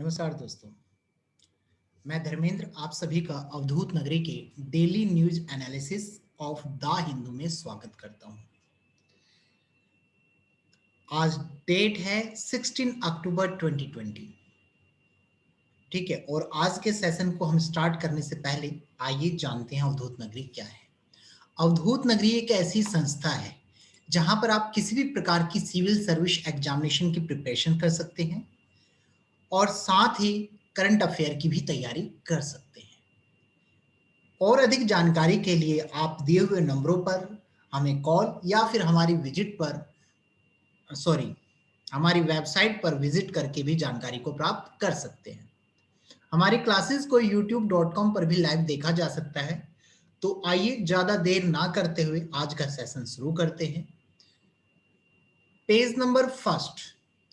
नमस्कार दोस्तों, मैं धर्मेंद्र आप सभी का अवधूत नगरी के daily news analysis of the Hindu में स्वागत करता हूं। आज डेट है 16 अक्टूबर 2020। ठीक है, और आज के सेशन को हम स्टार्ट करने से पहले आइए जानते हैं अवधूत नगरी क्या है। अवधूत नगरी एक ऐसी संस्था है जहां पर आप किसी भी प्रकार की सिविल सर्विस एग्जामिनेशन की प्रिपरेशन कर सकते हैं और साथ ही करंट अफेयर की भी तैयारी कर सकते हैं। और अधिक जानकारी के लिए आप दिए हुए नंबरों पर हमें कॉल या फिर हमारी वेबसाइट पर विजिट करके भी जानकारी को प्राप्त कर सकते हैं। हमारी क्लासेस को youtube.com पर भी लाइव देखा जा सकता है। तो आइए ज्यादा देर ना करते हुए आज का सेशन शुरू करते हैं। Page number first,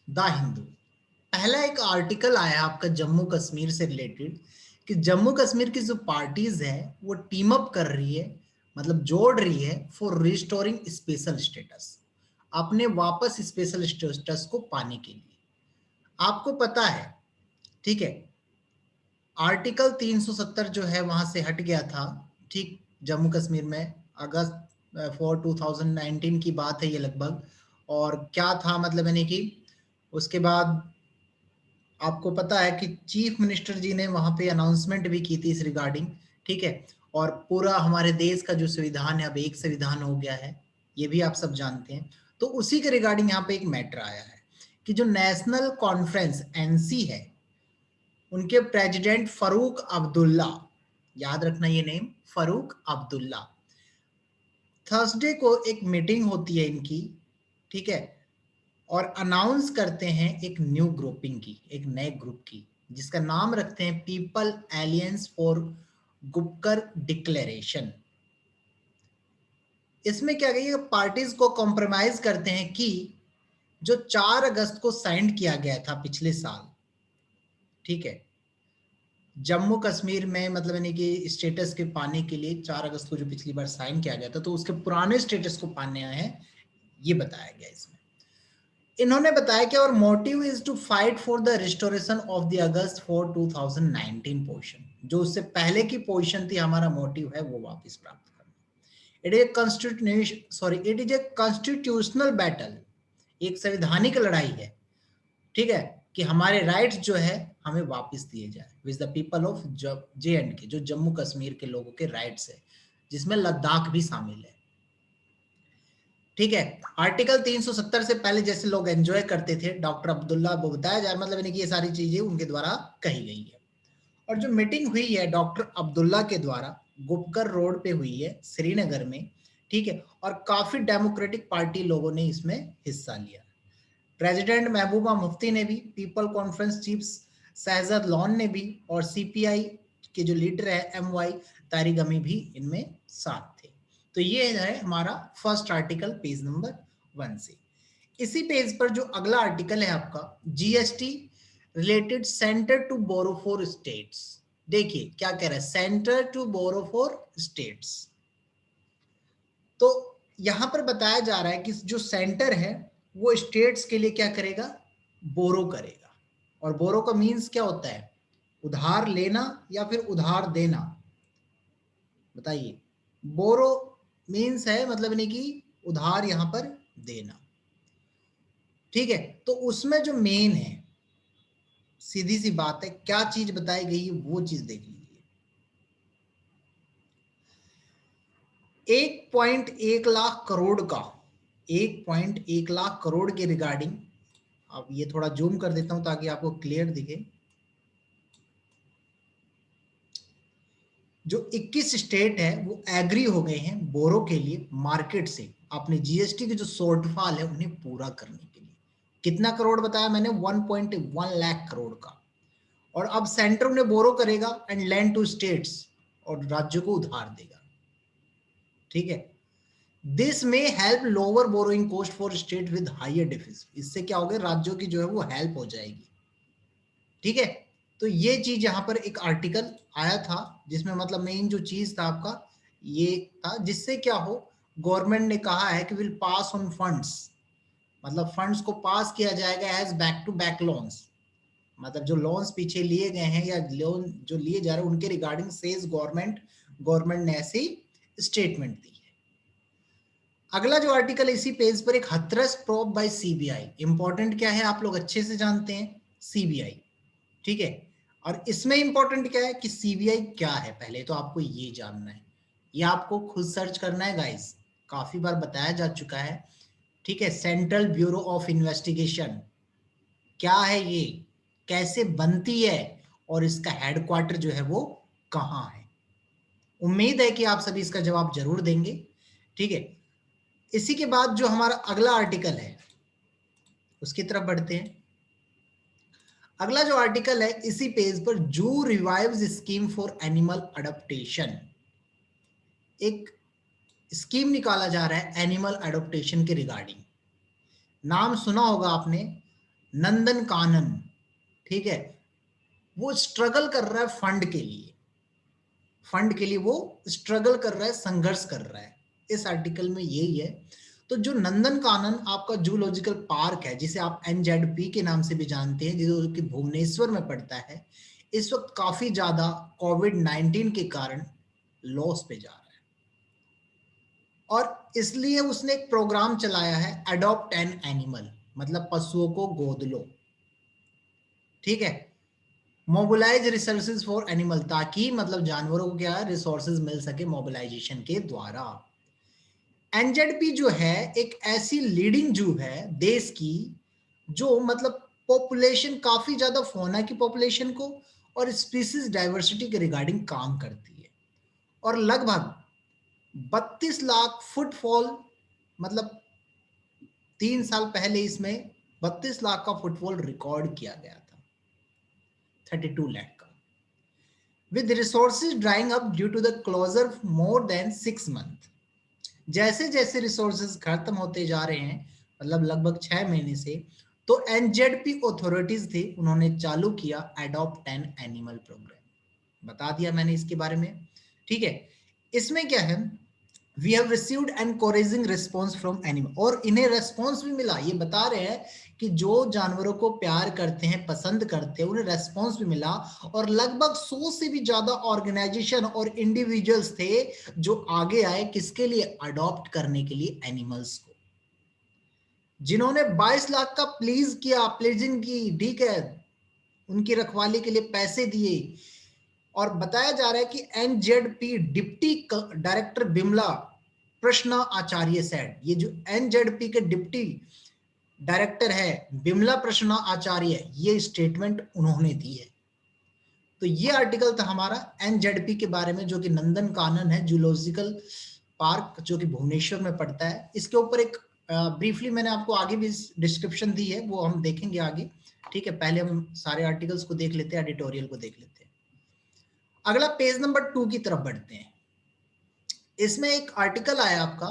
the Hindu. पहला एक आर्टिकल आया आपका जम्मू कश्मीर से रिलेटेड कि जम्मू कश्मीर की जो पार्टीज है वो टीम अप कर रही है, मतलब जोड़ रही है फॉर रिस्टोरिंग स्पेशल स्टेटस, अपने वापस स्पेशल स्टेटस को पाने के लिए। आपको पता है, ठीक है, आर्टिकल 370 जो है वहां से हट गया था। ठीक, जम्मू कश्मीर में अगस्त 4 2019 की बात है ये लगभग। और क्या था मतलब यानी कि उसके बाद आपको पता है कि चीफ मिनिस्टर जी ने वहां पे अनाउंसमेंट भी की थी इस रिगार्डिंग। ठीक है, और पूरा हमारे देश का जो संविधान है अब एक संविधान हो गया है, ये भी आप सब जानते हैं। तो उसी के रिगार्डिंग यहाँ पे एक मैटर आया है कि जो नेशनल कॉन्फ्रेंस एनसी है, उनके प्रेसिडेंट फारूक अब्दुल्ला, याद रखना ये नेम, फारूक अब्दुल्ला, थर्सडे को एक मीटिंग होती है इनकी, ठीक है, और अनाउंस करते हैं एक न्यू ग्रुपिंग की, एक नए ग्रुप की, जिसका नाम रखते हैं people aliens for Gupkar declaration. इसमें क्या कहिए, पार्टीज को कॉम्प्रोमाइज करते हैं कि जो 4 अगस्त को साइन किया गया था पिछले साल, ठीक है, जम्मू कश्मीर में मतलब यानी कि स्टेटस के पाने के लिए 4 अगस्त को जो पिछली बार साइन किया गया था, तो उसके पुराने स्टेटस को पाने आए हैं, ये बताया गया इसमें। इन्होंने बताया कि our motive is to fight for the restoration of the August four 2019 position, जो उससे पहले की पोजीशन थी, हमारा मोटिव है वो वापस प्राप्त करना। It is a constitutional battle, एक संवैधानिक लड़ाई है, ठीक है, कि हमारे राइट्स जो है हमें वापस दिए जाए with the people of JNK, जो जम्मू कश्मीर के लोगों के राइट्स है, जिसमें लद्दाख भी शामिल है। ठीक है, आर्टिकल 370 से पहले जैसे लोग एंजॉय करते थे, डॉक्टर अब्दुल्ला को बताया जा, मतलब यानी कि ये सारी चीजें उनके द्वारा कही गई है। और जो मीटिंग हुई है डॉक्टर अब्दुल्ला के द्वारा गुपकर रोड पे हुई है श्रीनगर में, ठीक है, और काफी डेमोक्रेटिक पार्टी लोगों ने इसमें हिस्सा लिया। प्रेसिडेंट महबूबा मुफ्ती ने भी, people conference chief Shahzad Lone ने भी, और CPI के जो लीडर है MY तारिक अमी भी इनमें साथ थे। तो ये है हमारा फर्स्ट आर्टिकल पेज नंबर 1 से। इसी पेज पर जो अगला आर्टिकल है आपका GST related centre to borrow for states. देखिए क्या कह रहा है, centre to borrow for states. तो यहां पर बताया जा रहा है कि जो सेंटर है वो स्टेट्स के लिए क्या करेगा, बोरो करेगा। और बोरो का मीन्स क्या होता है, उधार लेना या फिर उधार देना, बताइए। बोरो मीन्स है मतलब नहीं कि उधार यहां पर देना, ठीक है। तो उसमें जो मेन है, सीधी सी बात है, क्या चीज बताई गई है वो चीज देख लीजिए। 1.1 लाख करोड़ का, 1.1 लाख करोड़ के रिगार्डिंग, अब ये थोड़ा जूम कर देता हूं ताकि आपको क्लियर दिखे। जो 21 स्टेट है वो एग्री हो गए हैं बोरो के लिए मार्केट से अपने GST के जो शॉर्टफॉल है उन्हें पूरा करने के लिए। कितना करोड़ बताया मैंने, 1.1 लाख करोड़ का। और अब सेंटर उन्हें बोरो करेगा एंड लैंड टू स्टेट्स, और राज्यों को उधार देगा, ठीक है। दिस में help lower borrowing cost for state with higher deficit. इससे क्या होगा, राज्यों की जो है वो हेल्प हो जाएगी, ठीक है। तो ये चीज यहां पर एक आर्टिकल आया था जिसमें मतलब मेन जो चीज था आपका ये था, जिससे क्या हो, गवर्नमेंट ने कहा है कि विल पास ऑन फंड्स, मतलब फंड्स को पास किया जाएगा as back to back loans, मतलब जो लोन्स पीछे लिए गए हैं या लोन जो लिए जा रहे हैं उनके रिगार्डिंग सेज गवर्नमेंट ने ऐसी स्टेटमेंट दी है। अगला जो आर्टिकल इसी पेज पर, एक Hathras probe by CBI. Important क्या है आप लोग अच्छे से जानते हैं, सीबीआई, ठीक है। और इसमें इंपॉर्टेंट क्या है कि सीबीआई क्या है, पहले तो आपको ये जानना है, ये आपको खुद सर्च करना है गाइस, काफी बार बताया जा चुका है, ठीक है। सेंट्रल ब्यूरो ऑफ इन्वेस्टिगेशन क्या है, ये कैसे बनती है और इसका हेडक्वार्टर जो है वो कहां है। उम्मीद है कि आप सभी इसका जवाब जरूर देंगे, ठीक है। इसी के बाद जो हमारा अगला आर्टिकल है उसकी तरफ बढ़ते हैं। अगला जो आर्टिकल है इसी पेज पर, जू revives scheme for animal adaptation. एक स्कीम निकाला जा रहा है एनिमल अडॉप्टेशन के रिगार्डिंग। नाम सुना होगा आपने, नंदन कानन, ठीक है। वो स्ट्रगल कर रहा है फंड के लिए वो स्ट्रगल कर रहा है, संघर्ष कर रहा है। इस आर्टिकल में यही है। तो जो नंदन कानन आपका जूलॉजिकल पार्क है, जिसे आप एनजेडपी के नाम से भी जानते हैं, जो कि भुवनेश्वर में पड़ता है, इस वक्त काफी ज्यादा कोविड-19 के कारण लॉस पे जा रहा है, और इसलिए उसने एक प्रोग्राम चलाया है, अडॉप्ट एन एनिमल, मतलब पशुओं को गोद लो, ठीक है। मोबिलाइज रिसोर्सेज फॉर एनिमल, ताकि मतलब जानवरों को क्या रिसोर्सेज मिल सके मोबिलाइजेशन के द्वारा। एनजेडपी जो है एक ऐसी लीडिंग जू है देश की, जो मतलब पॉपुलेशन काफी ज्यादा फौना की पॉपुलेशन को और स्पीसीज डाइवर्सिटी के रिगार्डिंग काम करती है, और लगभग 32 लाख फुटफॉल, मतलब 3 साल पहले इसमें 32 लाख का फुटफॉल रिकॉर्ड किया गया था, 32 लाख का, with resources drying up due to the closure more than 6 months। जैसे जैसे रिसोर्सेज खत्म होते जा रहे हैं, मतलब लगभग 6 महीने से, तो एनजेडपी अथॉरिटीज थी, उन्होंने चालू किया अडॉप्ट एन एनिमल प्रोग्राम। बता दिया मैंने इसके बारे में, ठीक है। इसमें क्या है, we have received encouraging response from animal, और इन्हें रेस्पॉन्स भी मिला। ये बता रहे हैं कि जो जानवरों को प्यार करते हैं, पसंद करते हैं, उन्हें रेस्पॉन्स भी मिला, और लगभग 100 से भी ज्यादा ऑर्गेनाइजेशन और इंडिविजुअल्स थे जो आगे आए, किसके लिए, अडॉप्ट करने के लिए एनिमल्स को, जिन्होंने 22 लाख का प्लीजिंग की, ठीक है, उनकी रखवाली के लिए पैसे दिए। और बताया जा रहा है कि एनजेडपी डिप्टी डायरेक्टर बिमला प्रश्न आचार्य सेड, ये जो एनजेडपी के डिप्टी डायरेक्टर है बिमला प्रश्न आचार्य, ये स्टेटमेंट उन्होंने दी है। तो ये आर्टिकल था हमारा एनजेडपी के बारे में, जो कि नंदन कानन है जूलॉजिकल पार्क, जो कि भुवनेश्वर में पड़ता है। इसके ऊपर एक ब्रीफली मैंने आपको आगे भी डिस्क्रिप्शन दी है, वो हम देखेंगे आगे, ठीक है। पहले हम सारे आर्टिकल्स को देख लेते हैं, एडिटोरियल को देख लेते हैं। अगला पेज नंबर 2 की तरफ बढ़ते हैं। इसमें एक आर्टिकल आया आपका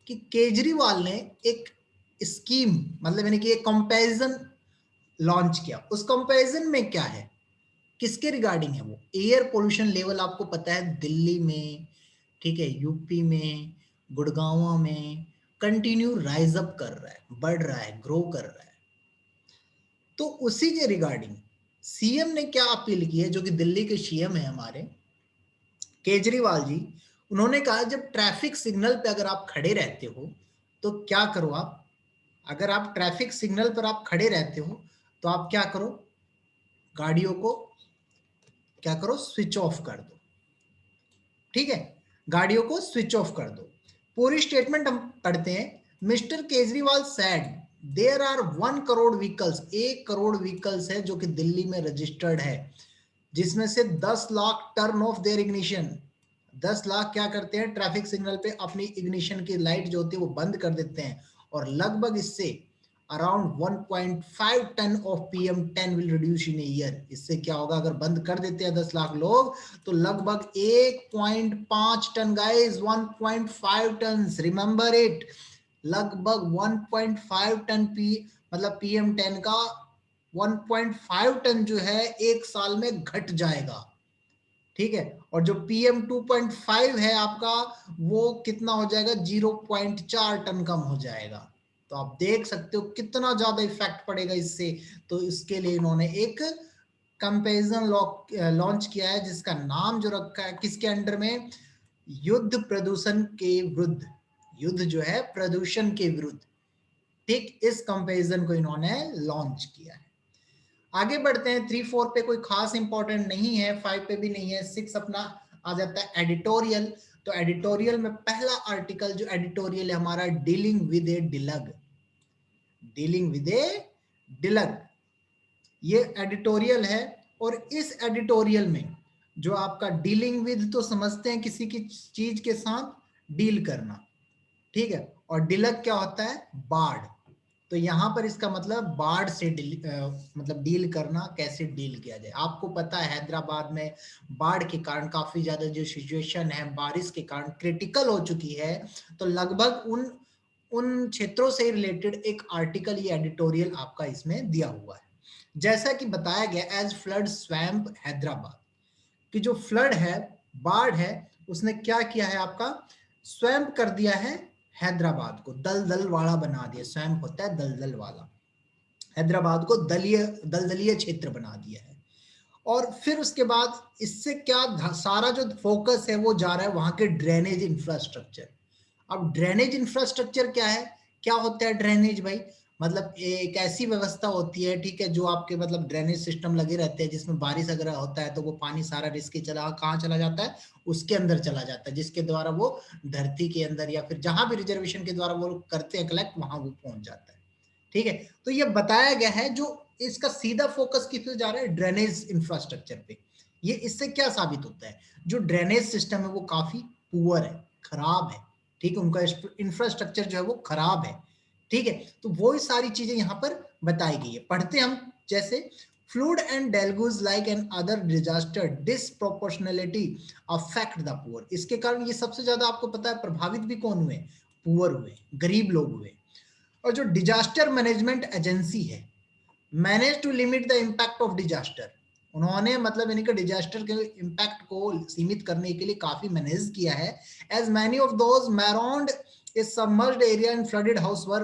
कि केजरीवाल ने एक स्कीम, मतलब यानी कि एक कंपैरिजन लॉन्च किया। उस कंपैरिजन में क्या है, किसके रिगार्डिंग है, वो एयर पोल्यूशन लेवल आपको पता है दिल्ली में, ठीक है, यूपी में, गुड़गांव में कंटिन्यू राइज अप कर रहा है, बढ़ रहा है, ग्रो कर रहा है। तो उसी के रिगार्डिंग सीएम ने क्या अपील की है, जो कि दिल्ली के सीएम है हमारे केजरीवाल जी, उन्होंने कहा जब ट्रैफिक सिग्नल पे अगर आप खड़े रहते हो तो क्या करो आप, अगर आप ट्रैफिक सिग्नल पर आप खड़े रहते हो तो आप क्या करो, गाड़ियों को क्या करो, स्विच ऑफ कर दो, ठीक है, गाड़ियों को स्विच ऑफ कर दो। पूरी स्टेटमेंट हम पढ़ते हैं। Mister Kejriwal said there are 1 crore vehicles, 1 crore vehicles है जो कि दिल्ली में रजिस्टर्ड है, जिसमें से 10 lakh turn of their ignition, 10 lakh क्या करते हैं, ट्रैफिक सिग्नल पे अपनी इग्निशन की लाइट जो होती है वो बंद कर देते हैं, और लगभग इससे around 1.5 tonne of PM10 will reduce in year. इससे क्या होगा, अगर बंद कर देते हैं 10 लाख लोग, तो लगभग 1.5 tonne guys, 1.5 tonne, remember it, लगभग 1.5 टन मतलब PM10 का 1.5 टन जो है एक साल में घट जाएगा, ठीक है। और जो PM 2.5 है आपका, वो कितना हो जाएगा, 0.4 टन कम हो जाएगा। तो आप देख सकते हो कितना ज्यादा इफेक्ट पड़ेगा इससे। तो इसके लिए इन्होंने एक कंपेरिजन लॉन्च किया है जिसका नाम जो रखा है किसके अंडर में, युद्ध प्रदूषण के विरुद्ध, युद्ध जो है प्रदूषण के विरुद्ध, ठीक, इस कंपेरिजन को इन्होंने लॉन्च किया है। आगे बढ़ते हैं, 3-4 पे कोई खास इंपॉर्टेंट नहीं है, 5 पे भी नहीं है, 6 अपना आ जाता है एडिटोरियल। तो एडिटोरियल में पहला आर्टिकल जो एडिटोरियल है हमारा, dealing with a deluge, dealing with a deluge, ये एडिटोरियल है। और इस एडिटोरियल में जो आपका डीलिंग विद तो समझते हैं किसी की चीज के साथ डील करना, ठीक है, और डिलग क्या होता है, बाढ़। तो यहां पर इसका मतलब बाढ़ से मतलब डील करना, कैसे डील किया जाए। आपको पता है हैदराबाद में बाढ़ के कारण काफी ज्यादा जो सिचुएशन है बारिश के कारण क्रिटिकल हो चुकी है। तो लगभग उन उन क्षेत्रों से रिलेटेड एक आर्टिकल, ये एडिटोरियल आपका इसमें दिया हुआ है। जैसा कि बताया गया, एज फ्लड स्वैम्प हैदराबाद, कि जो फ्लड है, बाढ़ है, उसने क्या किया है आपका, स्वैम्प कर दिया है हैदराबाद को, दलदल वाला बना दिया। स्वैम्प होता है दलदल वाला, हैदराबाद को दलदलीय क्षेत्र बना दिया है। और फिर उसके बाद इससे क्या, सारा जो फोकस है वो जा रहा है वहां के ड्रेनेज इंफ्रास्ट्रक्चर। अब ड्रेनेज इंफ्रास्ट्रक्चर क्या है, क्या होता है ड्रेनेज भाई, मतलब एक ऐसी व्यवस्था होती है, ठीक है, जो आपके मतलब ड्रेनेज सिस्टम लगे रहते हैं जिसमें बारिश अगर होता है तो वो पानी सारा रिस्क चला कहाँ चला जाता है, उसके अंदर चला जाता है, जिसके द्वारा वो धरती के अंदर या फिर जहां भी रिजर्वेशन के द्वारा वो करते हैं कलेक्ट, वहां वो पहुंच जाता है। ठीक है, तो ये बताया गया है, जो इसका सीधा फोकस किस पे जा रहा है, ड्रेनेज इंफ्रास्ट्रक्चर पे। ये इससे क्या साबित होता है, जो ड्रेनेज सिस्टम है वो काफी पुअर है, खराब है, ठीक है, उनका इंफ्रास्ट्रक्चर जो है वो खराब है। ठीक है, तो वो सारी चीजें यहां पर बताई गई है। पढ़ते हम, जैसे flood and deluges like another disaster disproportionality affect the poor. इसके कारण ये सबसे ज्यादा आपको पता है प्रभावित भी कौन हुए, पुअर हुए, गरीब लोग हुए। और जो डिजास्टर मैनेजमेंट एजेंसी है, manage to limit the impact of disaster, उन्होंने मतलब इनके डिजास्टर के इम्पैक्ट को सीमित करने के लिए काफी मैनेज किया है। As many of those marooned a submerged area and flooded house were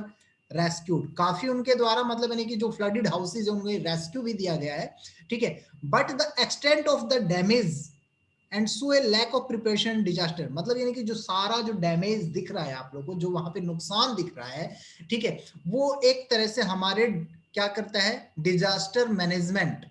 rescued, काफी उनके द्वारा मतलब यानी कि जो फ्लडेड हाउसेज है उनको रेस्क्यू भी दिया गया है। ठीक है, but the extent of the damage and so a lack of preparation disaster, मतलब यानी कि जो सारा जो डैमेज दिख रहा है आप लोगों को, जो वहां पे नुकसान दिख रहा है, ठीक है, वो एक तरह से हमारे क्या करता है, डिजास्टर मैनेजमेंट,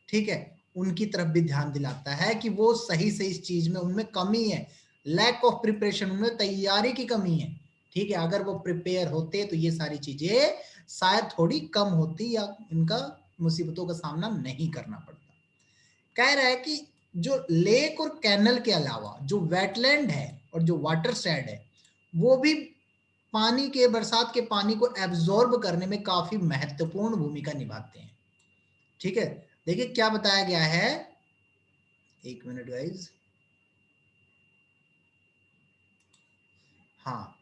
ठीक है, उनकी तरफ भी ध्यान दिलाता है कि वो सही से इस चीज में उनमें कमी है, लैक ऑफ प्रिपरेशन, उनमें तैयारी की कमी है। ठीक है, अगर वो प्रिपेयर होते तो ये सारी चीजें शायद थोड़ी कम होती या इनका मुसीबतों का सामना नहीं करना पड़ता। कह रहा है कि जो लेक और कैनल के अलावा जो वेटलैंड है और जो वाटर शेड है, वो भी पानी के, बरसात के पानी को एब्जॉर्ब करने में काफी महत्वपूर्ण भूमिका निभाते हैं। ठीक है, देखिए क्या बताया गया है, एक मिनट गाइज, हाँ,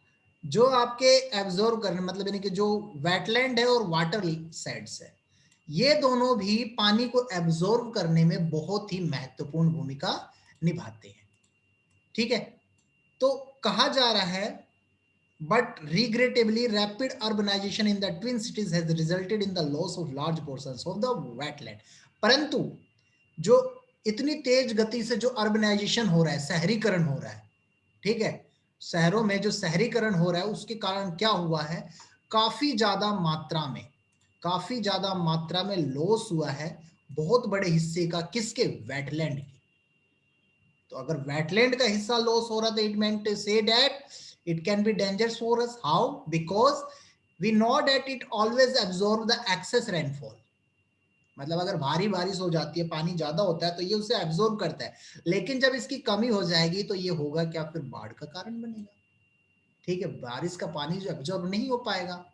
जो आपके एब्जॉर्ब करने मतलब यानी कि जो वेटलैंड है और वाटर शेड्स है, ये दोनों भी पानी को एब्जॉर्ब करने में बहुत ही महत्वपूर्ण भूमिका निभाते हैं। ठीक है, तो कहा जा रहा है, but regrettably rapid urbanization in the twin cities has resulted in the loss of large portions of the wetland। परंतु जो इतनी तेज गति से जो अर्बनाइजेशन हो रहा है, शहरीकरण हो रहा है, ठीक है, शहरों में जो शहरीकरण हो रहा है उसके कारण क्या हुआ है, काफी ज्यादा मात्रा में, काफी ज्यादा मात्रा में लॉस हुआ है बहुत बड़े हिस्से का, किसके, वेटलैंड के। तो अगर वेटलैंड का हिस्सा लॉस हो रहा था, it meant say that it can be dangerous for us. How? Because we know that it always absorb the excess rainfall। मतलब अगर भारी बारिश हो जाती है, पानी ज्यादा होता है तो ये उसे एब्जॉर्ब करता है, लेकिन जब इसकी कमी हो जाएगी तो ये होगा क्या, फिर बाढ़ का कारण बनेगा। ठीक है, बारिश का पानी जो एब्जॉर्ब नहीं हो पाएगा।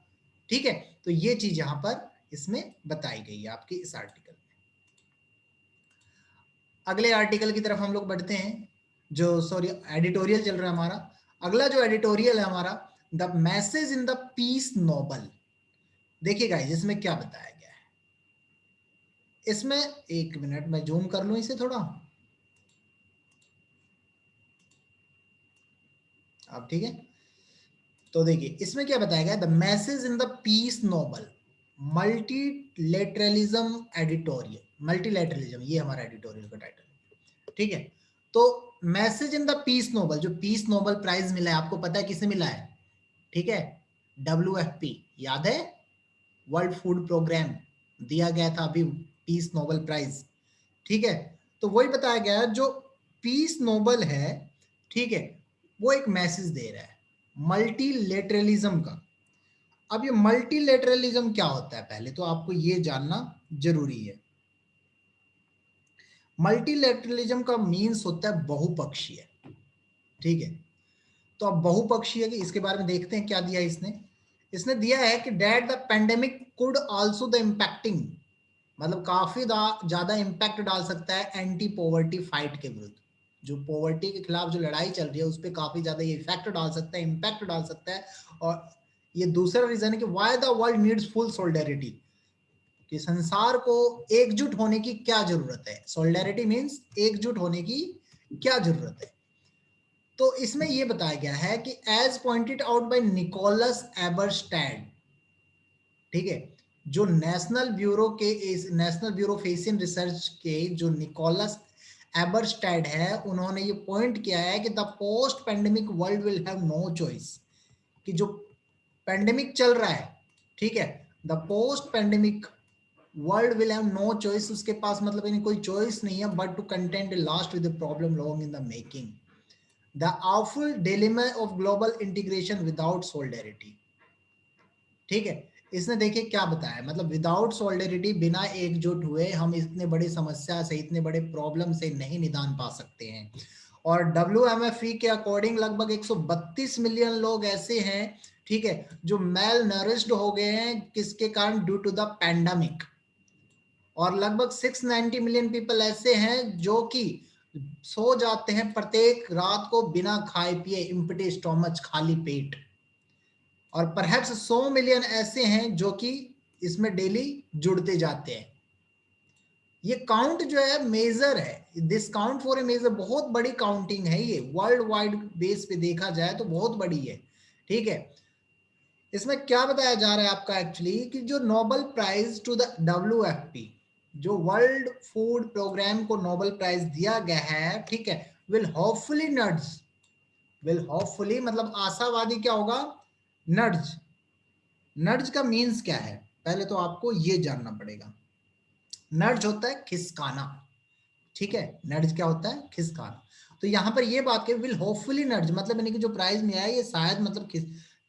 ठीक है, तो ये चीज यहां पर इसमें बताई गई है आपके इस आर्टिकल में। अगले आर्टिकल की तरफ हम लोग बढ़ते हैं, जो सॉरी एडिटोरियल चल रहा है हमारा। अगला जो एडिटोरियल है हमारा, the message in the peace Nobel. देखिए गाइस, इसमें क्या बताया गया है, इसमें एक मिनट मैं जूम कर लूं इसे थोड़ा, अब ठीक है। तो देखिए इसमें क्या बताया गया, the message in the peace Nobel multilateralism editorial. Multilateralism, ये हमारा एडिटोरियल का टाइटल है, ठीक है। तो message in the peace Nobel, जो पीस नोबल प्राइज मिला है, आपको पता है किसे मिला है, ठीक है, WFP, याद है, वर्ल्ड फूड प्रोग्राम दिया गया था अभी पीस नोबल प्राइज, ठीक है। तो वही बताया गया जो पीस नोबल है, ठीक है, वो एक मैसेज दे रहा है मल्टीलेटरलिज्म का। अब ये मल्टीलेटरलिज्म क्या होता है, पहले तो आपको ये जानना जरूरी है। मल्टीलेटरलिज्म का मीन्स होता है बहुपक्षीय, ठीक है। तो अब बहुपक्षीय की इसके बारे में देखते हैं क्या दिया इसने। इसने दिया है कि that the pandemic could also the impacting, मतलब काफी ज्यादा इम्पैक्ट डाल सकता है एंटी पॉवर्टी फाइट के विरुद्ध, जो पॉवर्टी के खिलाफ जो लड़ाई चल रही है उस पर काफी ज्यादा ये इफेक्ट डाल सकता है, इम्पैक्ट डाल सकता है। और ये दूसरा रीजन है कि why the world needs full solidarity, कि संसार को एकजुट होने की क्या जरूरत है। सोलिडेरिटी मीन्स एकजुट होने की क्या जरूरत है। तो इसमें यह बताया गया है कि as pointed out by Nicholas Eberstadt, ठीक है, जो National Bureau of Asian Research के जो निकोलस एबरस्टैड है, उन्होंने ये पॉइंट किया है कि the post pandemic world will have no choice, कि जो पेंडेमिक चल रहा है, ठीक है, the post pandemic world will have no choice, उसके पास मतलब इन्हें कोई चॉइस नहीं है but to contend last with the problem long in the making, the awful dilemma of global integration without solidarity, ठीक है। इसने देखिए क्या बताया, मतलब विदाउट सोलिडेरिटी, बिना एकजुट हुए हम इतने बड़े समस्या से, इतने बड़े प्रॉब्लम से नहीं निदान पा सकते हैं। और WMFE के अकॉर्डिंग लगभग 132 मिलियन लोग ऐसे हैं, ठीक है, जो मेल नरिश्ड हो गए हैं, किसके कारण, ड्यू टू द पैंडमिक। और लगभग 690 मिलियन पीपल ऐसे हैं जो कि सो जाते हैं प्रत्येक रात को बिना खाए पिए, एम्प्टी स्टोमच, खाली पेट। और परहैप्स 100 मिलियन ऐसे हैं जो कि इसमें डेली जुड़ते जाते हैं। ये काउंट जो है मेजर है, this count for a major, बहुत बड़ी काउंटिंग है ये, वर्ल्ड वाइड बेस पे देखा जाए तो बहुत बड़ी है, ठीक है। इसमें क्या बताया जा रहा है आपका एक्चुअली, कि जो Nobel prize to the WFP, जो वर्ल्ड फूड प्रोग्राम को नोबेल प्राइज दिया गया है, ठीक है, will hopefully nudge, will hopefully मतलब आशावादी क्या होगा, नड्ज। नड्ज का मीन्स क्या है, पहले तो आपको ये जानना पड़ेगा। नड्ज होता है खिसकाना, ठीक है, नड्ज क्या होता है, खिसकाना। तो यहाँ पर ये बात के विल होपफुली नड्ज, मतलब यानी कि जो प्राइज में है ये शायद मतलब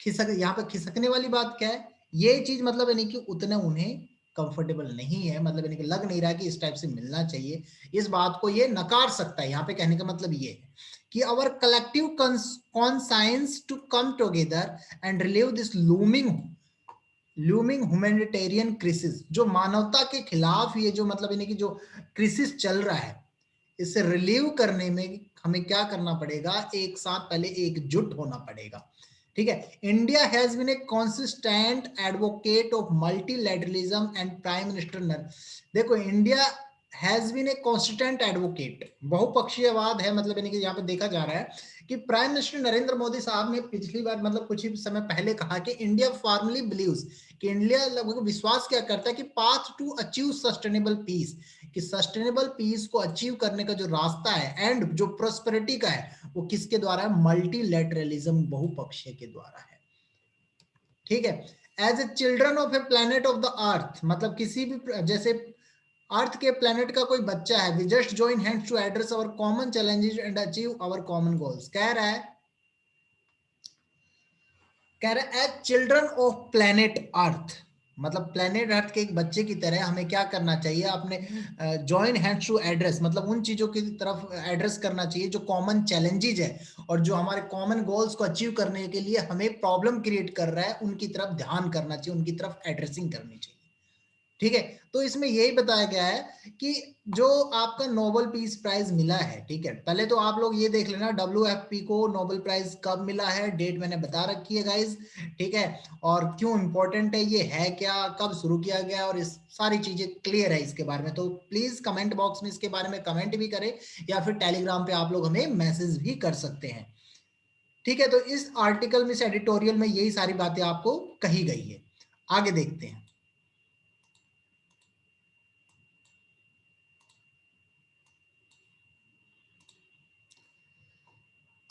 खिसक, यहाँ पर खिसकने वाली बात क्या है, ये चीज मतलब यानी कि उतने उन्हें कंफर्टेबल नहीं है, मतलब यानी कि लग नहीं रहा कि इस टाइप से मिलना चाहिए, इस बात को ये नकार सकता है। यहाँ पे कहने का मतलब ये है कि our collective conscience to come together and relieve this looming humanitarian crisis, जो मानवता के खिलाफ ये जो मतलब इन्हें की जो क्रिसिस चल रहा है, इससे रिलीव करने में हमें क्या करना पड़ेगा, एक साथ पहले एकजुट होना पड़ेगा, ठीक है। India has been a consistent advocate of multilateralism and prime minister, देखो India has been a constant advocate, बहुपक्षीयवाद है, मतलब यानी कि यहाँ पे देखा जा रहा है कि प्राइम मिनिस्टर नरेंद्र मोदी साहब ने पिछली बार मतलब कुछ ही समय पहले कहा कि इंडिया फॉर्मली बिलीव्स, कि इंडिया लगभग विश्वास क्या करता है कि path to achieve sustainable peace, कि सस्टेनेबल पीस को अचीव करने का जो रास्ता है एंड जो प्रोस्पेरिटी का है वो किसके द्वारा है, मल्टीलैटरलिज्म, बहुपक्षीय के द्वारा है, ठीक है। As a children of a planet of the earth, मतलब किसी भी जैसे अर्थ के प्लेनेट का कोई बच्चा है, we just join hands to address our common challenges and achieve our common goals, कह रहा है as children of planet earth, मतलब प्लेनेट अर्थ के एक बच्चे की तरह हमें क्या करना चाहिए, अपने जॉइन हैंड्स टू एड्रेस, मतलब उन चीजों की तरफ एड्रेस करना चाहिए जो कॉमन चैलेंजेस है और जो हमारे कॉमन गोल्स को अचीव करने के लिए हमें प्रॉब्लम क्रिएट कर रहा है, उनकी तरफ ध्यान करना चाहिए, उनकी तरफ एड्रेसिंग करनी चाहिए, ठीक है। तो इसमें यही बताया गया है कि जो आपका नोबेल पीस प्राइज मिला है, ठीक है, पहले तो आप लोग ये देख लेना WFP को नोबेल प्राइज कब मिला है, डेट मैंने बता रखी है गाइज, ठीक है, और क्यों इंपॉर्टेंट है, ये है क्या, कब शुरू किया गया, और इस सारी चीजें क्लियर है इसके बारे में। तो प्लीज कमेंट बॉक्स में इसके बारे में कमेंट भी करें या फिर टेलीग्राम पे आप लोग हमें मैसेज भी कर सकते हैं, ठीक है। तो इस आर्टिकल में, इस एडिटोरियल में यही सारी बातें आपको कही गई है। आगे देखते हैं।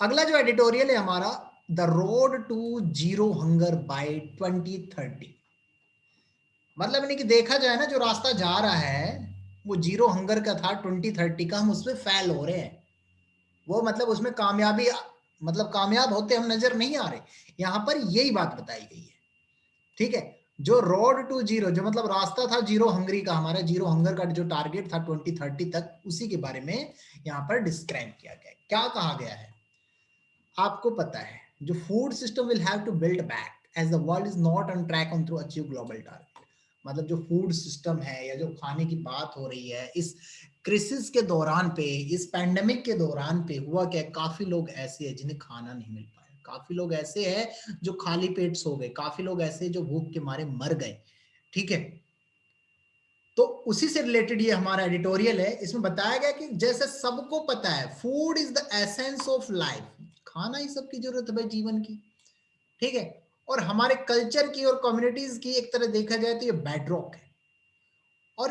अगला जो एडिटोरियल है हमारा, the road to zero hunger by 2030। मतलब नहीं कि देखा जाए ना, जो रास्ता जा रहा है वो जीरो हंगर का था 2030 का, हम उसमें फेल हो रहे हैं। वो मतलब उसमें कामयाबी, मतलब कामयाब होते हम नजर नहीं आ रहे। यहां पर यही बात बताई गई है, ठीक है। जो रोड टू जीरो, जो मतलब रास्ता था जीरो हंगरी का, हमारा जीरो हंगर का जो टारगेट था 2030 तक, उसी के बारे में यहां पर डिस्क्राइब किया गया है। क्या कहा गया है आपको पता है, जो food system will have to build back as the world is not on track on through achieve global target. मतलब जो फूड सिस्टम है या जो खाने की बात हो रही है, इस क्रिसिस के दौरान पे, इस पैंडेमिक के दौरान पे हुआ क्या, काफी लोग ऐसे हैं जिन्हें खाना नहीं मिल पाया, काफी लोग ऐसे हैं जो खाली पेट सो गए, काफी लोग ऐसे जो भूख के मारे मर गए, ठीक है। तो उसी से रिलेटेड ये हमारा एडिटोरियल है। इसमें बताया गया कि जैसे सबको पता है food is the essence of life, खाना ही सबकी जरूरत है भाई जीवन की, ठीक है। और हमारे कल्चर की और कम्युनिटीज की एक तरह देखा जाए तो ये बेडरॉक है। और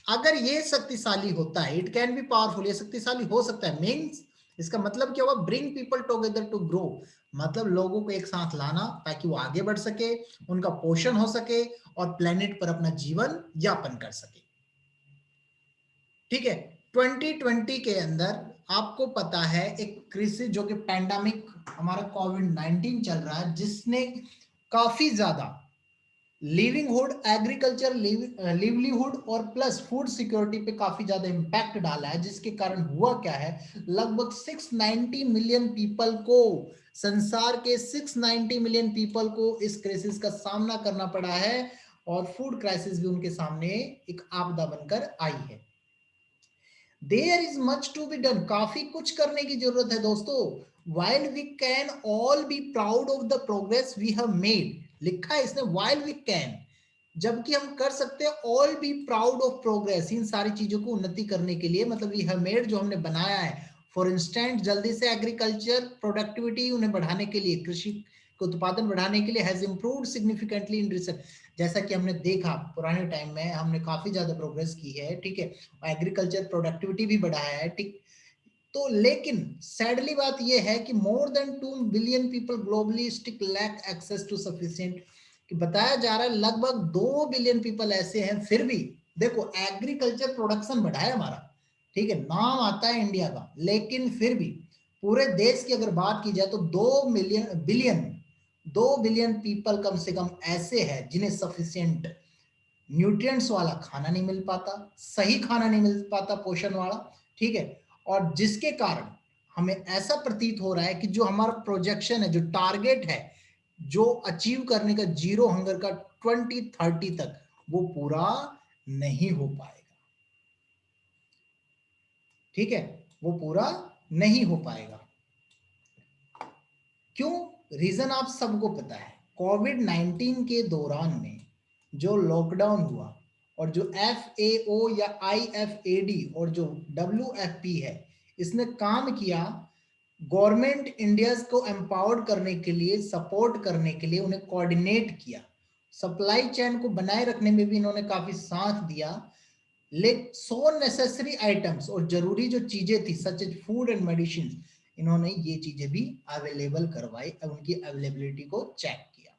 अगर ये शक्तिशाली होता है, इट कैन बी पावरफुल, ये शक्तिशाली हो सकता है, मीन्स इसका मतलब क्या हुआ, bring people together to grow. मतलब लोगों को एक साथ लाना ताकि वो आगे बढ़ सके, उनका पोषण हो सके और प्लेनेट पर अपना जीवन यापन कर सके, ठीक है। 2020 के अंदर आपको पता है एक कृषि जो कि पैंडेमिक हमारा कोविड-19 चल रहा है, जिसने काफी ज्यादा लिविंगहुड, एग्रीकल्चर, लिवलीहुड और प्लस फूड सिक्योरिटी पे काफी ज्यादा इंपैक्ट डाला है। जिसके कारण हुआ क्या है, लगभग 690 मिलियन पीपल को, संसार के 690 मिलियन पीपल को इस क्राइसिस का सामना करना पड़ा है, और फूड क्राइसिस भी उनके सामने एक आपदा बनकर आई है। There is much to be done, काफी कुछ करने की जरूरत है दोस्तों। While we can all be proud of the progress we have made, लिखा है इसने वाइल वी कैन, जबकि हम कर सकते हैं all be proud of progress, इन सारी चीजों को उन्नति करने के लिए, मतलब वी हैव मेड जो हमने बनाया है। फॉर इंस्टेंट, जल्दी से एग्रीकल्चर प्रोडक्टिविटी उन्हें बढ़ाने के लिए, कृषि के उत्पादन बढ़ाने के लिए, has improved significantly in research. जैसा कि हमने देखा पुराने टाइम में हमने काफी ज्यादा प्रोग्रेस की है, ठीक है, एग्रीकल्चर प्रोडक्टिविटी भी बढ़ाया है, ठीक। तो लेकिन सैडली बात यह है कि more than 2 billion people globally still lack access to sufficient, कि बताया जा रहा है लगभग 2 बिलियन पीपल ऐसे हैं, फिर भी देखो एग्रीकल्चर प्रोडक्शन बढ़ा है हमारा, ठीक है, नाम आता है इंडिया का, लेकिन फिर भी पूरे देश की अगर बात की जाए तो 2 बिलियन पीपल कम से कम ऐसे हैं जिन्हें सफिशिएंट न्यूट्रिएंट्स वाला खाना नहीं मिल पाता, सही खाना नहीं मिल पाता, पोषण वाला, ठीक है। और जिसके कारण हमें ऐसा प्रतीत हो रहा है कि जो हमारा प्रोजेक्शन है, जो टारगेट है, जो अचीव करने का जीरो हंगर का 2030 तक, वो पूरा नहीं हो पाएगा, ठीक है, वो पूरा नहीं हो पाएगा। क्यों? रीजन आप सबको पता है, कोविड-19 के दौरान में जो लॉकडाउन हुआ, और जो FAO या IFAD और जो WFP है, इसने काम किया गवर्नमेंट इंडिया को एम्पावर्ड करने के लिए, सपोर्ट करने के लिए, उन्हें कोऑर्डिनेट किया, सप्लाई चेन को बनाए रखने में भी इन्होंने काफी साथ दिया। लेकिन सो नेसेसरी आइटम्स और जरूरी जो चीजें थी such as food and medicine, इन्होंने ये चीजें भी अवेलेबल करवाई, उनकी अवेलेबिलिटी को चेक किया।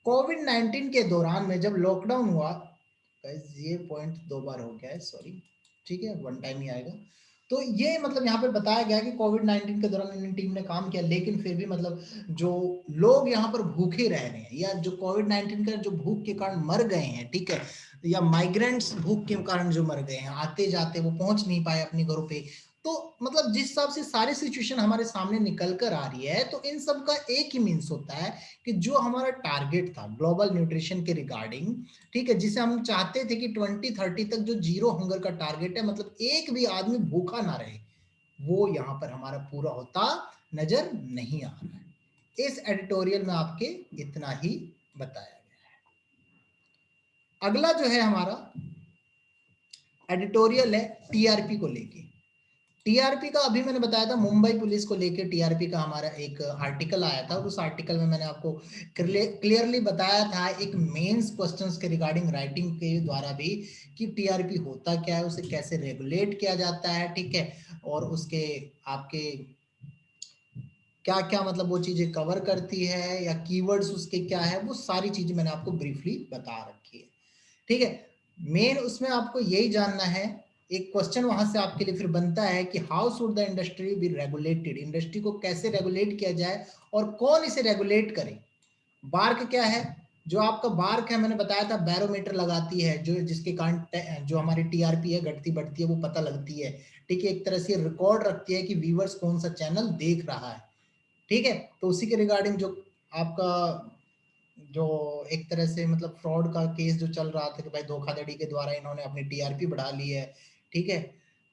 कोविड-19 के दौरान में जब लॉकडाउन हुआ, ये पॉइंट 2 बार हो गया है, सॉरी, ठीक है, वन टाइम ही आएगा। तो ये मतलब यहाँ पे बताया गया कि कोविड-19 के दौरान इंडियन टीम ने काम किया, लेकिन फिर भी मतलब जो लोग यहाँ पर भूखे रह रहे हैं, या जो कोविड-19 का जो भूख के कारण मर गए हैं, ठीक है, या माइग्रेंट्स भूख के कारण जो मर गए हैं, आते जाते वो पहुंच नहीं पाए अपने घरों पे, तो मतलब जिस हिसाब से सारी सिचुएशन हमारे सामने निकल कर आ रही है, तो इन सब का एक ही मीन्स होता है कि जो हमारा टारगेट था ग्लोबल न्यूट्रिशन के रिगार्डिंग, ठीक है, जिसे हम चाहते थे कि 2030 तक जो जीरो हंगर का टारगेट है, मतलब एक भी आदमी भूखा ना रहे, वो यहाँ पर हमारा पूरा होता नजर नहीं आ रहा है। इस एडिटोरियल में आपके इतना ही बताया गया है। अगला जो है हमारा एडिटोरियल है टीआरपी को लेके। टीआरपी का अभी मैंने बताया था, मुंबई पुलिस को लेके टीआरपी का हमारा एक आर्टिकल आया था, और उस आर्टिकल में मैंने आपको क्लियरली बताया था एक मेंस क्वेश्चंस के रिगार्डिंग राइटिंग के द्वारा भी, कि टीआरपी होता क्या है, उसे कैसे रेगुलेट किया जाता है, ठीक है, और उसके आपके क्या क्या मतलब वो चीजें कवर करती है या कीवर्ड्स उसके क्या है, वो सारी चीजें मैंने आपको ब्रीफली बता रखी है। ठीक है, मेन उसमें आपको यही जानना है। एक क्वेश्चन वहां से आपके लिए फिर बनता है कि how should the industry be regulated, industry को कैसे रेगुलेट किया जाए और कौन इसे रेगुलेट करे। बार्क क्या है, जो आपका बार्क है मैंने बताया था बैरोमीटर लगाती है, जो जिसके कारण जो हमारी टीआरपी है घटती बढ़ती है वो पता लगती है। ठीक है, एक तरह से रिकॉर्ड रखती है कि व्यूअर्स कौन सा चैनल देख रहा है। ठीक है, तो उसी के रिगार्डिंग जो आपका जो एक तरह से मतलब फ्रॉड का केस जो चल रहा था कि भाई धोखाधड़ी के द्वारा इन्होंने अपनी टीआरपी बढ़ा ली है। ठीक है,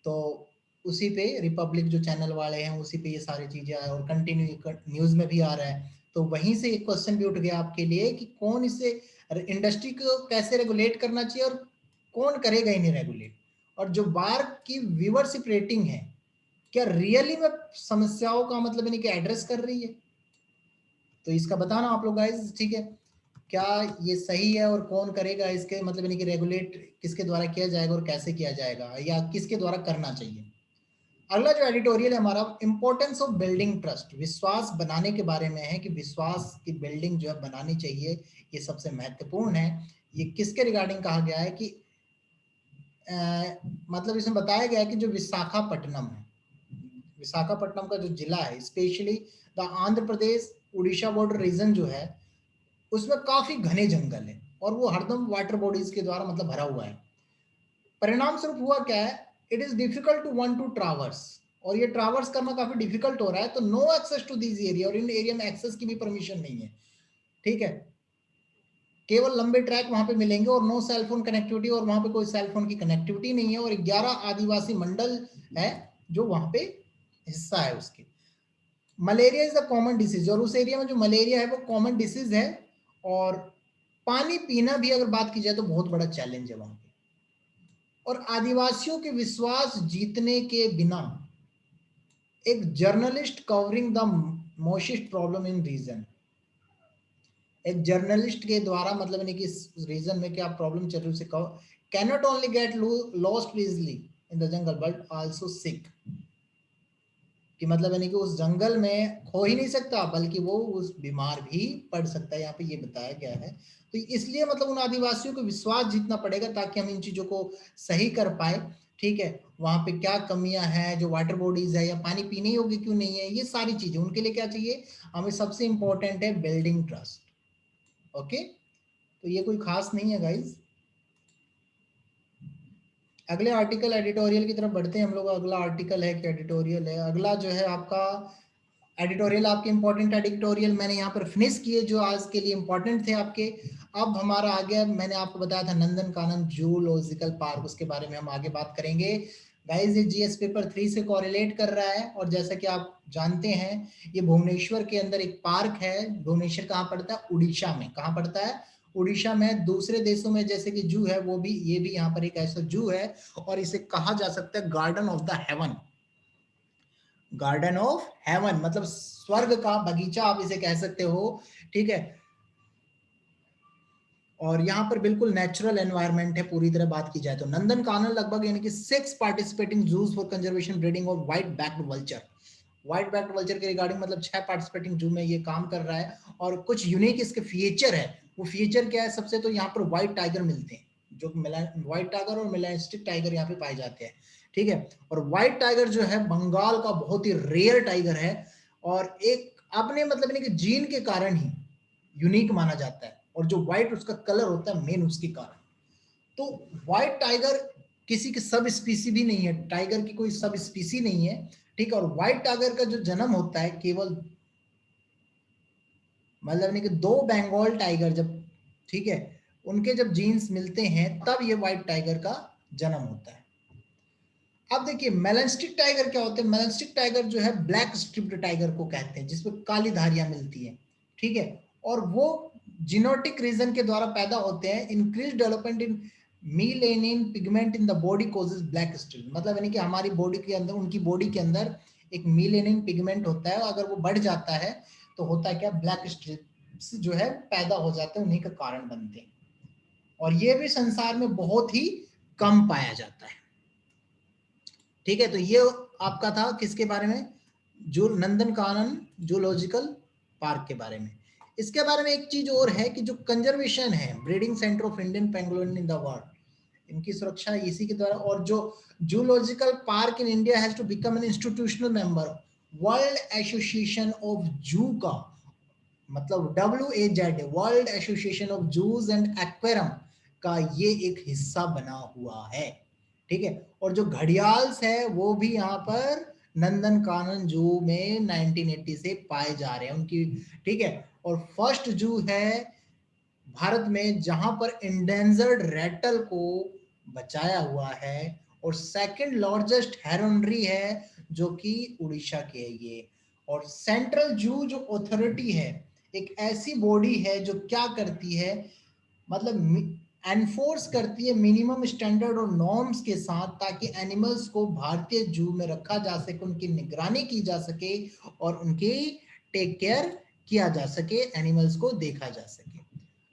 तो उसी पे रिपब्लिक जो चैनल वाले हैं उसी पे ये सारी चीजें आए और कंटिन्यू न्यूज में भी आ रहा है। तो वहीं से एक क्वेश्चन भी उठ गया आपके लिए कि कौन इसे इंडस्ट्री को कैसे रेगुलेट करना चाहिए और कौन करेगा इन्हें रेगुलेट। और जो बार की व्यूअरशिप रेटिंग है क्या रियली में समस्याओं का मतलब यानी कि एड्रेस कर रही है, तो इसका बताना आप लोग गाइस। ठीक है, क्या ये सही है और कौन करेगा इसके मतलब यानी कि रेगुलेट किसके द्वारा किया जाएगा और कैसे किया जाएगा या किसके द्वारा करना चाहिए। अगला जो एडिटोरियल है हमारा, इंपॉर्टेंस ऑफ बिल्डिंग ट्रस्ट, विश्वास बनाने के बारे में है कि विश्वास की बिल्डिंग जो है बनानी चाहिए, ये सबसे महत्वपूर्ण है। ये किसके रिगार्डिंग कहा गया है कि मतलब इसमें बताया गया है कि जो विशाखापट्टनम है, विशाखापट्टनम का जो जिला है specially the Andhra Pradesh Orissa border region जो है उसमें काफी घने जंगल है और वो हरदम वाटर बॉडीज के द्वारा मतलब भरा हुआ है। परिणाम स्वरूप हुआ क्या है, it is difficult to one to traverse, और ये ट्रावर्स करना काफी डिफिकल्ट हो रहा है। तो no access to this area, और इन एरिया में एक्सेस की भी परमिशन नहीं है। ठीक है, केवल लंबे ट्रैक वहां पे मिलेंगे और नो सेलफोन कनेक्टिविटी, और वहां पे कोई सेलफोन की कनेक्टिविटी नहीं है। और 11 आदिवासी मंडल है जो वहां पे हिस्सा है उसके। Malaria is a common disease, और उस एरिया में जो मलेरिया है वो कॉमन डिसीज है। और पानी पीना भी अगर बात की जाए तो बहुत बड़ा चैलेंज है वहां पे। और आदिवासियों के विश्वास जीतने के बिना एक journalist covering the mostest problem in region, एक जर्नलिस्ट के द्वारा मतलब नहीं कि इस रीजन में क्या प्रॉब्लम चल रही है उसे कहो, cannot only get lost easily in the jungle but also sick, कि मतलब यानी कि उस जंगल में खो ही नहीं सकता बल्कि वो उस बीमार भी पड़ सकता है, यहाँ पे ये बताया गया है। तो इसलिए मतलब उन आदिवासियों को विश्वास जीतना पड़ेगा ताकि हम इन चीजों को सही कर पाए। ठीक है, वहां पे क्या कमियां हैं, जो वाटर बॉडीज है या पानी पीने योग्य क्यों नहीं है, ये सारी चीजें उनके लिए क्या चाहिए हमें, सबसे इंपॉर्टेंट है बिल्डिंग ट्रस्ट। ओके, तो ये कोई खास नहीं है गाइज। अगले आर्टिकल एडिटोरियल की तरफ बढ़ते हैं हम लोग। अगला आर्टिकल है कि एडिटोरियल है, अगला जो है आपका एडिटोरियल, आपके इंपॉर्टेंट एडिटोरियल मैंने यहाँ पर फिनिश किए जो आज के लिए इंपॉर्टेंट थे आपके। अब हमारा आ गया, मैंने आपको बताया था नंदन कानन जूलॉजिकल पार्क, उसके बारे में हम आगे बात करेंगे। गाइस ये जीएस पेपर 3 से कोरिलेट कर रहा है, और जैसा कि आप जानते हैं ये भुवनेश्वर के अंदर एक पार्क है। भुवनेश्वर कहाँ पड़ता है, उड़ीसा में। कहाँ पड़ता है, उड़ीसा में। दूसरे देशों में जैसे कि जू है वो भी, ये भी यहाँ पर एक ऐसा जू है, और इसे कहा जा सकता है garden of the haven. Garden of haven मतलब स्वर्ग का बगीचा आप इसे कह सकते हो। ठीक है, और यहाँ पर बिल्कुल नेचुरल एनवायरनमेंट है पूरी तरह बात की जाए तो। नंदन कानन लगभग यानी कि 6 participating juice for conservation breeding of white backed vulture, white backed vulture के रिगार्डिंग मतलब 6 पार्टिसिपेटिंग जू में ये काम कर रहा है। और कुछ यूनिक इसके फीचर है, वो फीचर क्या है, सबसे तो यहाँ पर व्हाइट टाइगर मिलते हैं, जो व्हाइट टाइगर और मेलास्टिक टाइगर यहाँ पे पाए जाते हैं। ठीक है, और व्हाइट टाइगर जो है बंगाल का बहुत ही रेयर टाइगर है, और एक अपने मतलब नहीं कि जीन के कारण ही यूनिक माना जाता है, और जो व्हाइट उसका कलर होता है मेन उसके कारण। तो व्हाइट टाइगर किसी की सब स्पीसी भी नहीं है, टाइगर की कोई सब स्पीसी नहीं है। ठीक है, और व्हाइट टाइगर का जो जन्म होता है केवल मतलब नहीं कि 2 बंगाल टाइगर जब, ठीक है, उनके जब जीन्स मिलते हैं तब ये व्हाइट टाइगर का जन्म होता है। अब देखिए मेलास्टिक टाइगर क्या होते हैं, मेलास्टिक टाइगर जो है ब्लैक स्ट्रिप्ड टाइगर को कहते हैं जिसमें काली धारियां मिलती हैं। ठीक है, और वो जीनोटिक रीजन के द्वारा पैदा होते हैं। Increase development in melanin pigment in the body causes black strip, मतलब यानी कि हमारी बॉडी के अंदर, उनकी बॉडी के अंदर एक मीलेनिन पिगमेंट होता है, अगर वो बढ़ जाता है तो होता है क्या, ब्लैक स्ट्रिप्स जो है पैदा हो जाते हैं, उन्हीं का कारण बनते हैं। और ये भी संसार में बहुत ही कम पाया जाता है। ठीक है, तो ये आपका था किसके बारे में, जो नंदन कानन जूलॉजिकल पार्क के बारे में। इसके बारे में एक चीज और है कि जो कंजर्वेशन है, breeding centre of Indian penguin in the world, इनकी सुरक्षा इसी के द्वारा। और जो zoological park in India has to become an institutional member world association of zoo का, मतलब WAZ, world association of zoos and aquarium का ये एक हिस्सा बना हुआ है। ठीक है, और जो घड़ियाल्स है वो भी यहाँ पर नंदन कानन जू में 1980 से पाए जा रहे हैं उनकी। ठीक है, और फर्स्ट जू है भारत में जहां पर इंडेंजर्ड रैटल को बचाया हुआ है, और सेकंड लार्जेस्ट हेरोनरी है जो कि उड़ीसा के है ये। और सेंट्रल जू जो अथॉरिटी है एक ऐसी बॉडी है जो क्या करती है, मतलब एनफोर्स करती है मिनिमम स्टैंडर्ड और नॉर्म्स के साथ, ताकि एनिमल्स को भारतीय जू में रखा जा सके, उनकी निगरानी की जा सके और उनकी टेक केयर किया जा सके, एनिमल्स को देखा जा सके।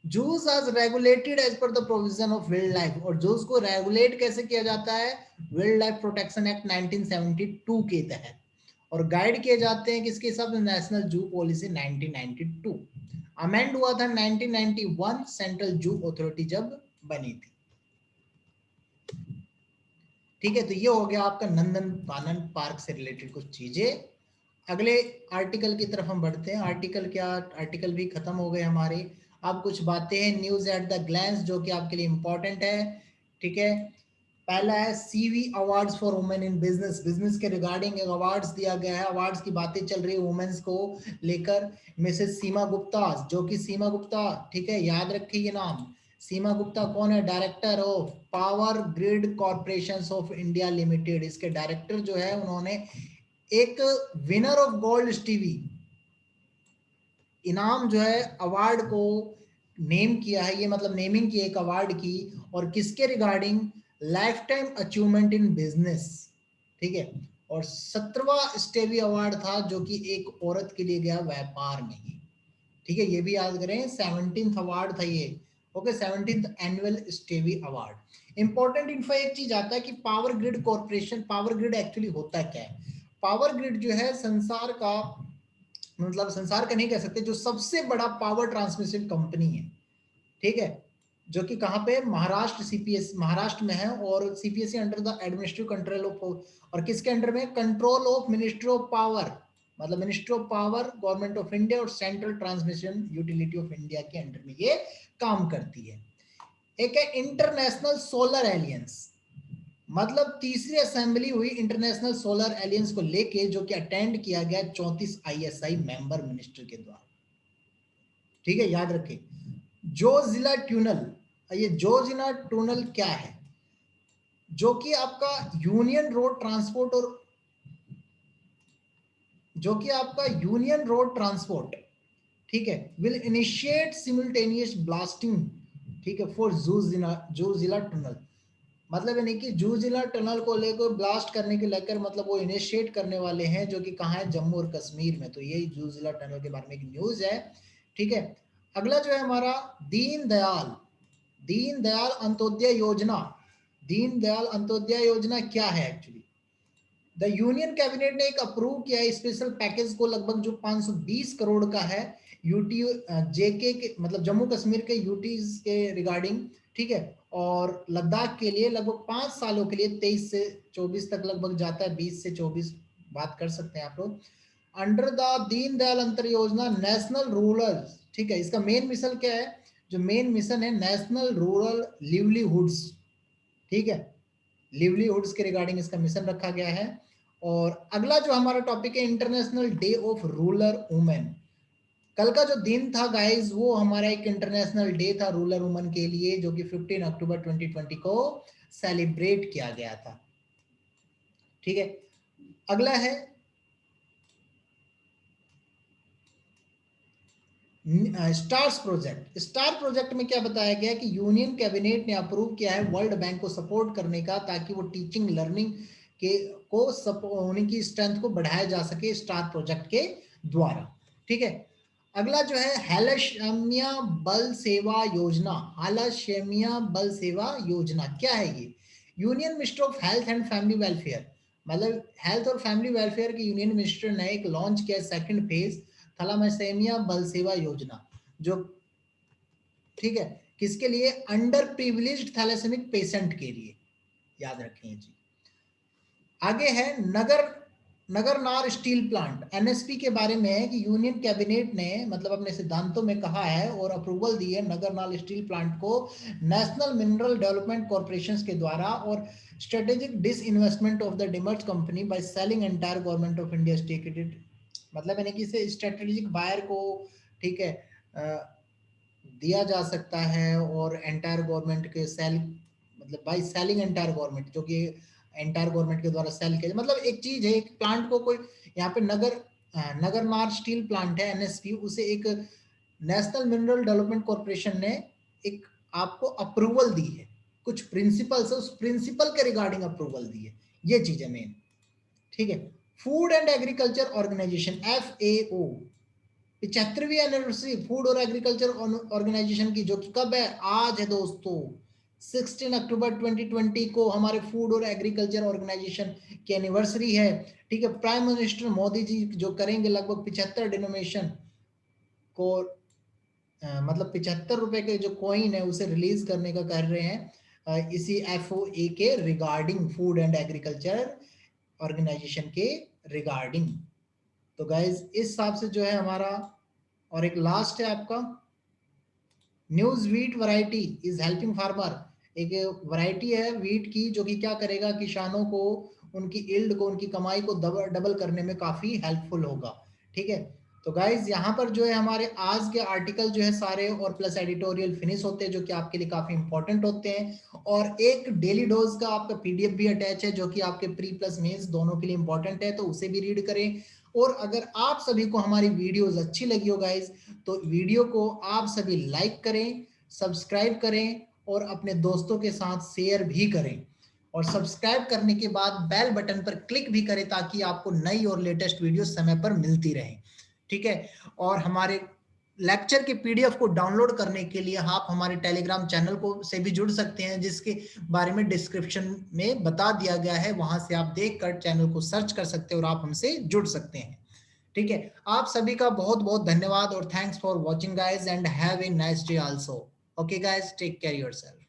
Zoos are regulated as per the provision of wild life, और जूस को रेगुलेट कैसे किया जाता है, वाइल्ड लाइफ प्रोटेक्शन एक्ट 1972 के तहत, और गाइड किए जाते हैं किसके हिसाब से, नेशनल जू पॉलिसी 1992। अमेंड हुआ था 1991 सेंट्रल जू अथॉरिटी जब बनी थी। ठीक है, तो ये हो गया आपका नंदन कानन पार्क से रिलेटेड कुछ चीजें। अगले आर्टिकल की तरफ हम बढ़ते हैं। आर्टिकल क्या, आर्टिकल भी खत्म हो गए हमारे। अब कुछ बातें हैं न्यूज एट द ग्लैंस जो कि आपके लिए इंपॉर्टेंट है। ठीक है, पहला है CV awards for women in business. Business के रिगार्डिंग एक अवार्ड्स दिया गया है, अवार्ड्स की बातें चल रही है वुमेन्स को लेकर। मिसेस सीमा गुप्ता, जो कि सीमा गुप्ता, ठीक है याद रखिए ये नाम। सीमा गुप्ता कौन है, director of power Grid corporation of India limited. इसके डायरेक्टर जो है उन्होंने एक विनर ऑफ गोल्ड स्टीवी इनाम जो है अवार्ड को नेम किया है, ये मतलब नेमिंग की एक अवार्ड की, और किसके regarding, life time achievement in business. ठीक है, और 17वां स्टेवी अवार्ड था जो कि एक औरत के लिए गया व्यापार में ही। ठीक है, ये भी याद करें, 17th अवार्ड था ये। Okay, 17th annual Stevie award. Important info एक चीज आता है कि Power Grid Corporation, power grid actually होता क्या है। पावर ग्रिड जो है संसार का, मतलब संसार का नहीं कह सकते, जो सबसे बड़ा पावर ट्रांसमिशन कंपनी है। ठीक है, जो कि कहां पे, महाराष्ट्र, CPS महाराष्ट्र में है, और CPSE under the administrative control of, और किसके अंडर में, control of Ministry of Power, मतलब Ministry of Power Government of India और Central Transmission Utility of India के अंडर में ये काम करती है। एक है इंटरनेशनल सोलर एलियंस, मतलब तीसरी असेंबली हुई इंटरनेशनल सोलर एलियंस को लेके, जो कि अटेंड किया गया 34 ISI मेंबर मिनिस्टर के द्वारा। ठीक है, याद रखें। जोजिला ट्यूनल, ये जोजिला ट्यूनल क्या है, जो कि आपका यूनियन रोड ट्रांसपोर्ट, और जो कि आपका यूनियन रोड ट्रांसपोर्ट, ठीक है, विल इनिशिएट सिमुलटेनियस ब्लास्टिंग, ठीक है, फॉर जोजिला टनल, मतलब यानी कि जोजिला टनल को लेकर ब्लास्ट करने के लेकर, मतलब वो इनिशिएट करने वाले हैं, जो कि कहाँ है, जम्मू और कश्मीर में। तो यही जोजिला टनल के बारे में एक न्यूज है। ठीक है, अगला जो है हमारा दीन दयाल अंत्योदय योजना। दीन दयाल अंत्योदय योजना क्या है एक्चुअली, द यूनियन कैबिनेट ने एक अप्रूव किया है स्पेशल पैकेज को, लगभग जो 520 करोड़ का है, यूटी जेके के, मतलब जम्मू कश्मीर के यूटीज के रिगार्डिंग। ठीक है, और लद्दाख के लिए लगभग 5 सालों के लिए, 23 से 24 तक लगभग जाता है, 20 से 24 बात कर सकते हैं आप लोग। अंडर द दीन दयाल अंतर योजना नेशनल रूरल, ठीक है, इसका मेन मिशन क्या है, जो मेन मिशन है नेशनल रूरल लिवलीहुड्स। ठीक है, लिवलीहुड्स के रिगार्डिंग इसका मिशन रखा गया है। और अगला जो हमारा टॉपिक है, international day of rural women. कल का जो दिन था गाइस, वो हमारा एक इंटरनेशनल डे था रूरल वुमेन के लिए, जो कि 15 अक्टूबर 2020 को सेलिब्रेट किया गया था। ठीक है, अगला है स्टार्स प्रोजेक्ट। स्टार प्रोजेक्ट में क्या बताया गया कि यूनियन कैबिनेट ने अप्रूव किया है वर्ल्ड बैंक को सपोर्ट करने का, ताकि वो टीचिंग लर्निंग के उनकी स्ट्रेंथ को बढ़ाया जा सके स्टार प्रोजेक्ट के द्वारा। ठीक है, अगला जो है हालाशेमिया बल सेवा योजना। हालाशेमिया बल सेवा योजना क्या है ये, union minister of health and family welfare, मतलब हेल्थ और फैमिली वेलफेयर के यूनियन मिनिस्टर ने एक लॉन्च किया सेकंड फेज थैलासेमिया बल सेवा योजना, जो ठीक है किसके लिए, अंडर प्रिविलेज्ड थैलेसेमिक पेशेंट के लिए, याद रखें जी। आगे है नगरनार स्टील प्लांट, एनएसपी के बारे में है कि यूनियन कैबिनेट ने मतलब अपने सिद्धांतों में कहा है और अप्रूवल दी है नगरनार स्टील प्लांट को नेशनल मिनरल डेवलपमेंट कॉर्पोरेशन के द्वारा और strategic disinvestment of the demerge company by selling entire government of India stake it, मतलब यानी कि इसे स्ट्रेटेजिक बायर को, ठीक है, दिया जा सकता है और एंटायर गवर्नमेंट के सेल, मतलब बाय सेलिंग एंटायर गवर्नमेंट, जो कि एंटायर गवर्नमेंट के द्वारा सेल किया, मतलब एक चीज है, एक प्लांट को कोई यहाँ पे नगरनार स्टील प्लांट है एनएसपी, उसे एक नेशनल मिनरल डेवलपमेंट कॉर्पोरेशन ने एक आपको अप्रूवल दी है, कुछ प्रिंसिपल्स है, उस प्रिंसिपल के रिगार्डिंग अप्रूवल दी है, ये चीज है मेन, ठीक है। Food and agriculture Organization FAO 75वीं एनिवर्सरी फूड और एग्रीकल्चर ऑर्गेनाइजेशन की, जो कि कब है, आज है दोस्तों, 16 अक्टूबर 2020 को हमारे फूड और एग्रीकल्चर ऑर्गेनाइजेशन की एनिवर्सरी है, ठीक है। प्राइम मिनिस्टर मोदी जी जो करेंगे लगभग 75 डिनोमिनेशन को मतलब 75 रुपए के जो कॉइन है उसे रिलीज करने का कर रहे हैं इसी FOA के regarding, food and agriculture organisation के रिगार्डिंग। तो गाइज इस हिसाब से जो है हमारा, और एक लास्ट है आपका news wheat variety is helping farmer, एक वैरायटी है व्हीट की जो कि क्या करेगा, किसानों को उनकी इल्ड को, उनकी कमाई को डबल करने में काफी हेल्पफुल होगा, ठीक है। तो गाइज यहाँ पर जो है हमारे आज के आर्टिकल जो है सारे और प्लस एडिटोरियल फिनिश होते हैं, जो कि आपके लिए काफी इंपॉर्टेंट होते हैं, और एक डेली डोज का आपका PDF भी अटैच है जो कि आपके प्री प्लस मेंस दोनों के लिए इंपॉर्टेंट है, तो उसे भी रीड करें। और अगर आप सभी को हमारी वीडियोस अच्छी लगी हो गाइज, तो वीडियो को आप सभी लाइक करें, सब्सक्राइब करें और अपने दोस्तों के साथ शेयर भी करें, और सब्सक्राइब करने के बाद बेल बटन पर क्लिक भी करें ताकि आपको नई और लेटेस्ट वीडियो समय पर मिलती रहे, ठीक है। और हमारे लेक्चर के PDF को डाउनलोड करने के लिए आप हमारे टेलीग्राम चैनल को से भी जुड़ सकते हैं, जिसके बारे में डिस्क्रिप्शन में बता दिया गया है, वहां से आप देखकर चैनल को सर्च कर सकते हैं और आप हमसे जुड़ सकते हैं, ठीक है। आप सभी का बहुत बहुत धन्यवाद और thanks for watching guys and have a nice day also. Okay guys, take care yourself.